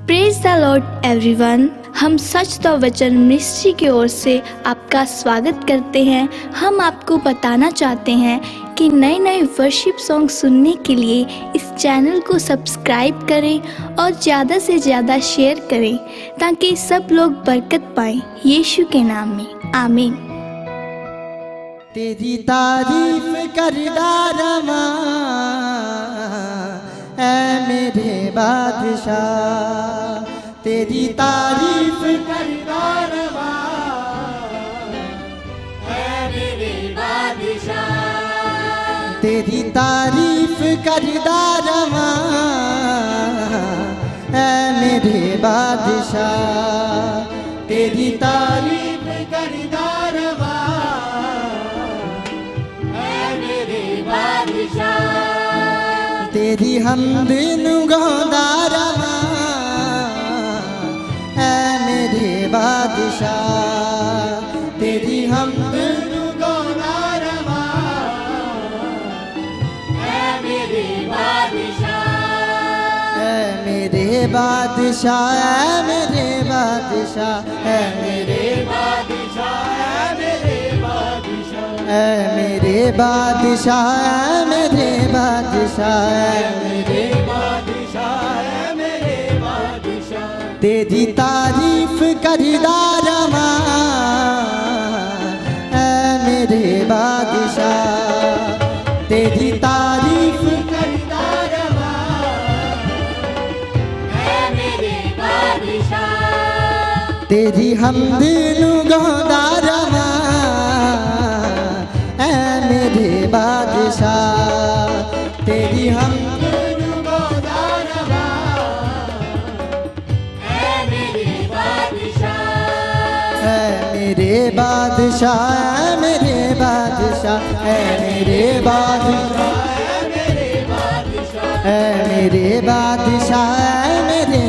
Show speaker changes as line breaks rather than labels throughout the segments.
Praise the Lord everyone. हम सच the वचन ministry की ओर से आपका स्वागत करते हैं। हम आपको बताना चाहते हैं कि नए नए वर्शिप सॉन्ग सुनने के लिए इस चैनल को सब्सक्राइब करें और ज़्यादा से ज़्यादा शेयर करें ताकि सब लोग बरकत पाएं यीशु के नाम में। आमीन।
तेरी तारीफ करदा रवा ऐ मेरे बादशाह, तेरी तारीफ करदा रवा ऐ मेरे बादशाह, तेरी तारीफ करदा रवा ऐ मेरे बादशाह, तेरी तारीफ करदा रवा तेरी हमद नू गांदा रवा ऐ मेरे बादशाह, तेरी हमद नू गांदा रवा ऐ मेरे बादशाह, ऐ मेरे बादशाह, ऐ मेरे बादशाह, ऐ मेरे बादशाह, ऐ मेरे बादशाह, ऐ मेरे बादशाह, ऐ मेरे बादशाह, ऐ मेरे बादशाह, तेरी तारीफ करदा रवा ऐ मेरे बादशाह, तेरी तारीफ करदा रवा ऐ मेरे बादशाह, तेरी हमद नू गांदा रवा मेरे बादशाह, तेरी हमद नू गांदा रवा ऐ मेरे बादशाह, ऐ मेरे बादशाह, ऐ मेरे बादशाह, ऐ मेरे बादशाह, ऐ मेरे बादशाह, ऐ मेरे बादशाह, ऐ मेरे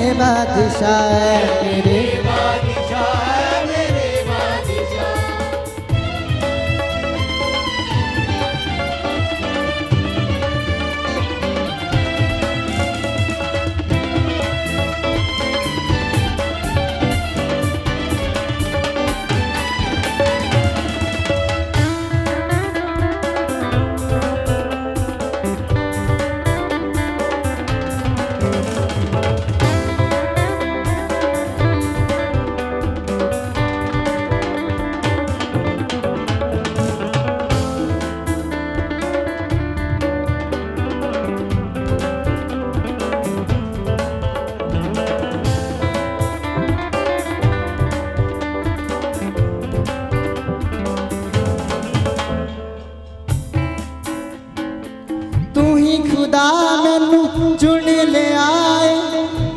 खुदा मैनू चुन ले आए,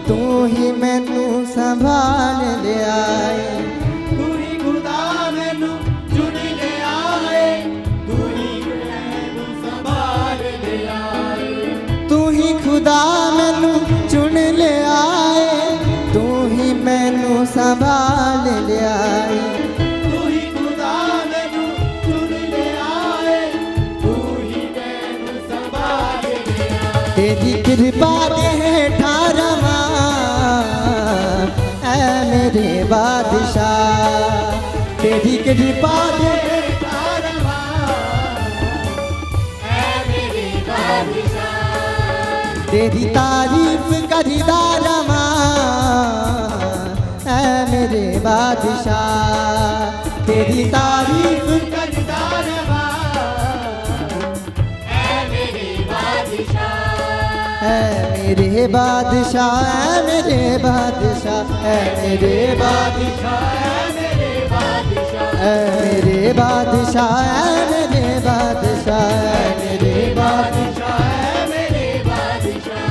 तू ही मैनू संभाल ले आए, तू ही खुदा मैनू चुन ले आए, तू ही मैनू संभाल ले आए, तू ही खुदा मैनू चुन ले आए, तू ही मैनू संभाल ले आए, तेरी कृपा दे हेठा रवा ऐ मेरे बादशाह, तेरी कृपा दे हेठा रवा ऐ मेरे बादशाह, तेरी तारीफ करदा रवा ऐ मेरे बादशाह, तेरी तारीफ करदा रवा ऐ मेरे बादशाह, ऐ मेरे बादशाह, ऐ मेरे बादशाह, ऐ मेरे बादशाह, ऐ मेरे बादशाह, ऐ मेरे बादशाह, ऐ मेरे बादशाह, ऐ मेरे बादशाह, ऐ मेरे बादशाह।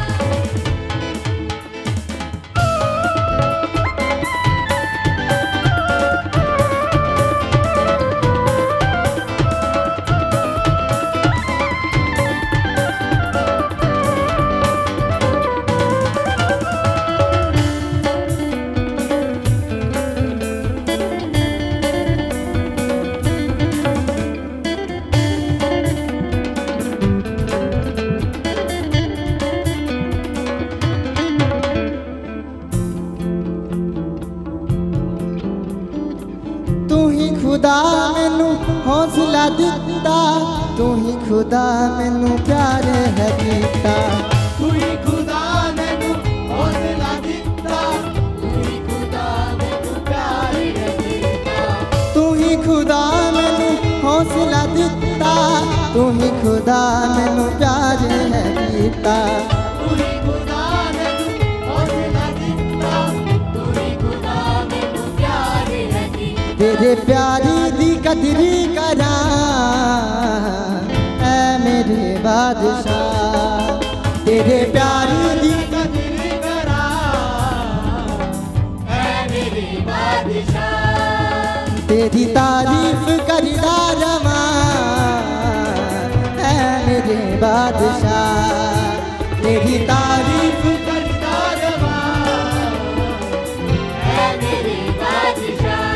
दिता तू ही खुदा मैनू प्यार है कीता
तू ही खुदा मैनू हौसला दिता तू ही खुदा मैनू प्यार है कीता
तू ही खुदा मैनू हौसला दिता तू ही खुदा मैनू प्यार है कीता
तू ही खुदा मैनू हौसला दिता तू ही खुदा मैनू प्यार है कीता
तेरे प्यारी दी कदरी करा ऐ मेरे बादशाह तेरे प्यारी दी
कदर करा ऐ मेरे बादशाह
तेरी तारीफ करदा रवां ऐ मेरे बादशाह तेरी तारीफ
करता रवां ऐ मेरे बादशाह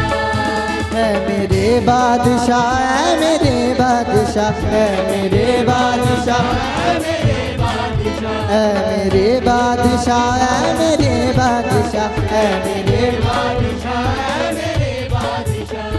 है मेरे बादशाह है मेरे बादशाह है मेरे बादशाह
ऐ मेरे बादशाह
है मेरे बादशाह है मेरे बादशाह है मेरे
बादशाह ऐ मेरे बादशाह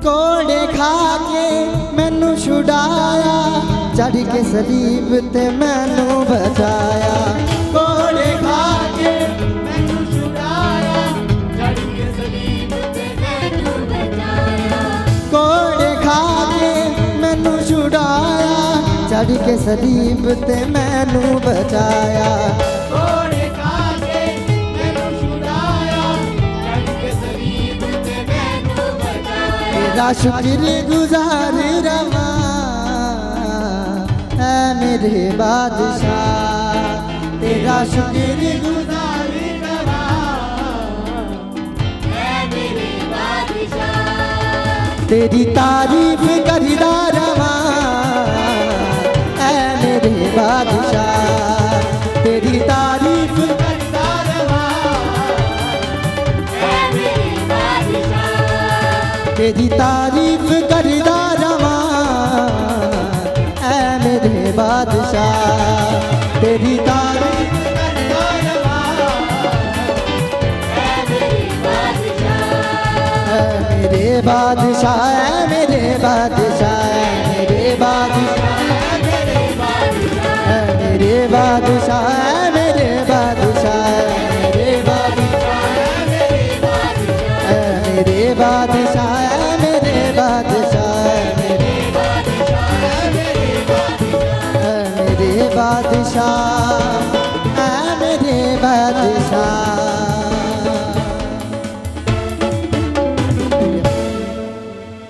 कोड़े खा के मैनू छुड़ाया चढ़ के सलीब ते मैनू बचाया कोड़े खा के
मैनू छुड़ाया चढ़ के सलीब ते मैनू बचाया
कोड़े खा के मैनू छुड़ाया चढ़ के सलीब ते मैनू बचाया
घोड़े खा के मैनू छुड़ाया चढ़ के सलीब ते मैनू बचाया
तेरा शुक्र गुजार रवां ऐ मेरे बादशाह तेरा शुक्र गुजार
ऐ मेरे बादशाह
तेरी तारीफ करदा रवां ऐ मेरे बादशाह तेरी तारीफ
करता रवां ऐ मेरे बादशाह
तेरी तारीफ करदा रवां ऐ मेरे बादशाह तेरी तारीफ
करता रवां ऐ मेरे बादशाह
ऐ मेरे बादशाह ऐ मेरे बादशाह ऐ मेरे बादशाह ऐ मेरे बादशाह ऐ मेरे बादशाह ऐ मेरे बादशाह ऐ मेरे बादशाह ऐ मेरे बादशाह ऐ मेरे बादशाह